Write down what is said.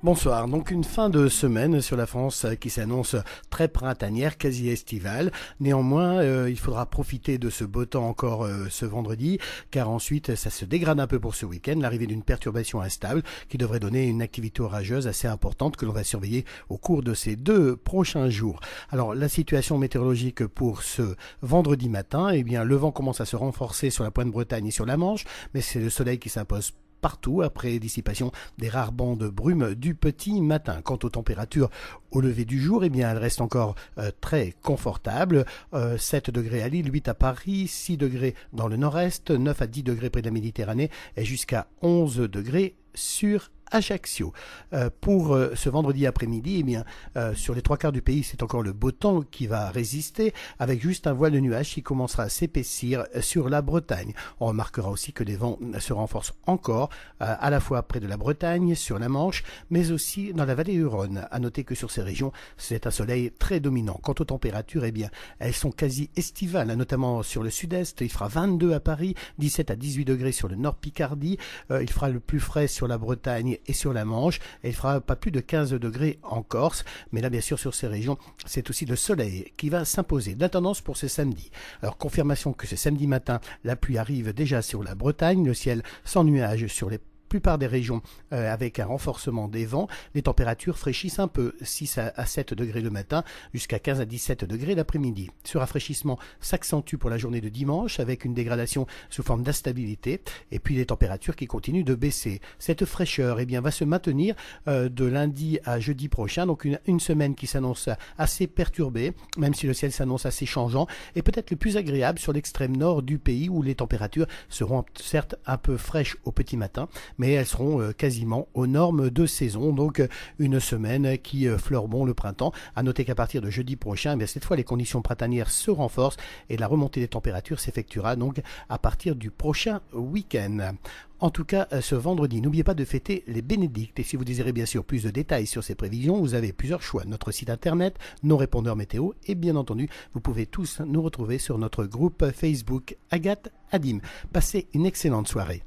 Bonsoir, donc une fin de semaine sur la France qui s'annonce très printanière, quasi estivale. Néanmoins, il faudra profiter de ce beau temps encore ce vendredi, car ensuite ça se dégrade un peu pour ce week-end, l'arrivée d'une perturbation instable qui devrait donner une activité orageuse assez importante que l'on va surveiller au cours de ces 2 prochains jours. Alors la situation météorologique pour ce vendredi matin, eh bien le vent commence à se renforcer sur la pointe Bretagne et sur la Manche, mais c'est le soleil qui s'impose partout après dissipation des rares bancs de brume du petit matin. Quant aux températures au lever du jour, eh bien elles restent encore très confortables. 7 degrés à Lille, 8 à Paris, 6 degrés dans le nord-est, 9 à 10 degrés près de la Méditerranée et jusqu'à 11 degrés sur Ajaccio. Pour ce vendredi après-midi, eh bien, sur les 3/4 du pays, c'est encore le beau temps qui va résister, avec juste un voile de nuages qui commencera à s'épaissir sur la Bretagne. On remarquera aussi que les vents se renforcent encore, à la fois près de la Bretagne, sur la Manche, mais aussi dans la vallée du Rhône. À noter que sur ces régions, c'est un soleil très dominant. Quant aux températures, eh bien, elles sont quasi estivales, notamment sur le sud-est. Il fera 22 à Paris, 17 à 18 degrés sur le nord Picardie. Il fera le plus frais sur la Bretagne et sur la Manche, et il fera pas plus de 15 degrés en Corse, mais là bien sûr sur ces régions, c'est aussi le soleil qui va s'imposer. La tendance pour ce samedi. Alors confirmation que ce samedi matin, la pluie arrive déjà sur la Bretagne, le ciel sans nuages sur les plupart des régions avec un renforcement des vents. Les températures fraîchissent un peu, 6 à 7 degrés le matin, jusqu'à 15 à 17 degrés l'après-midi. Ce rafraîchissement s'accentue pour la journée de dimanche avec une dégradation sous forme d'instabilité et puis les températures qui continuent de baisser. Cette fraîcheur eh bien, va se maintenir de lundi à jeudi prochain, donc une semaine qui s'annonce assez perturbée, même si le ciel s'annonce assez changeant et peut-être le plus agréable sur l'extrême nord du pays où les températures seront certes un peu fraîches au petit matin, mais elles seront quasiment aux normes de saison, donc une semaine qui fleure bon le printemps. À noter qu'à partir de jeudi prochain, eh cette fois les conditions printanières se renforcent et la remontée des températures s'effectuera donc à partir du prochain week-end. En tout cas, ce vendredi, n'oubliez pas de fêter les bénédictes. Et si vous désirez bien sûr plus de détails sur ces prévisions, vous avez plusieurs choix. Notre site internet, nos répondeurs météo et bien entendu, vous pouvez tous nous retrouver sur notre groupe Facebook Agathe Adim. Passez une excellente soirée.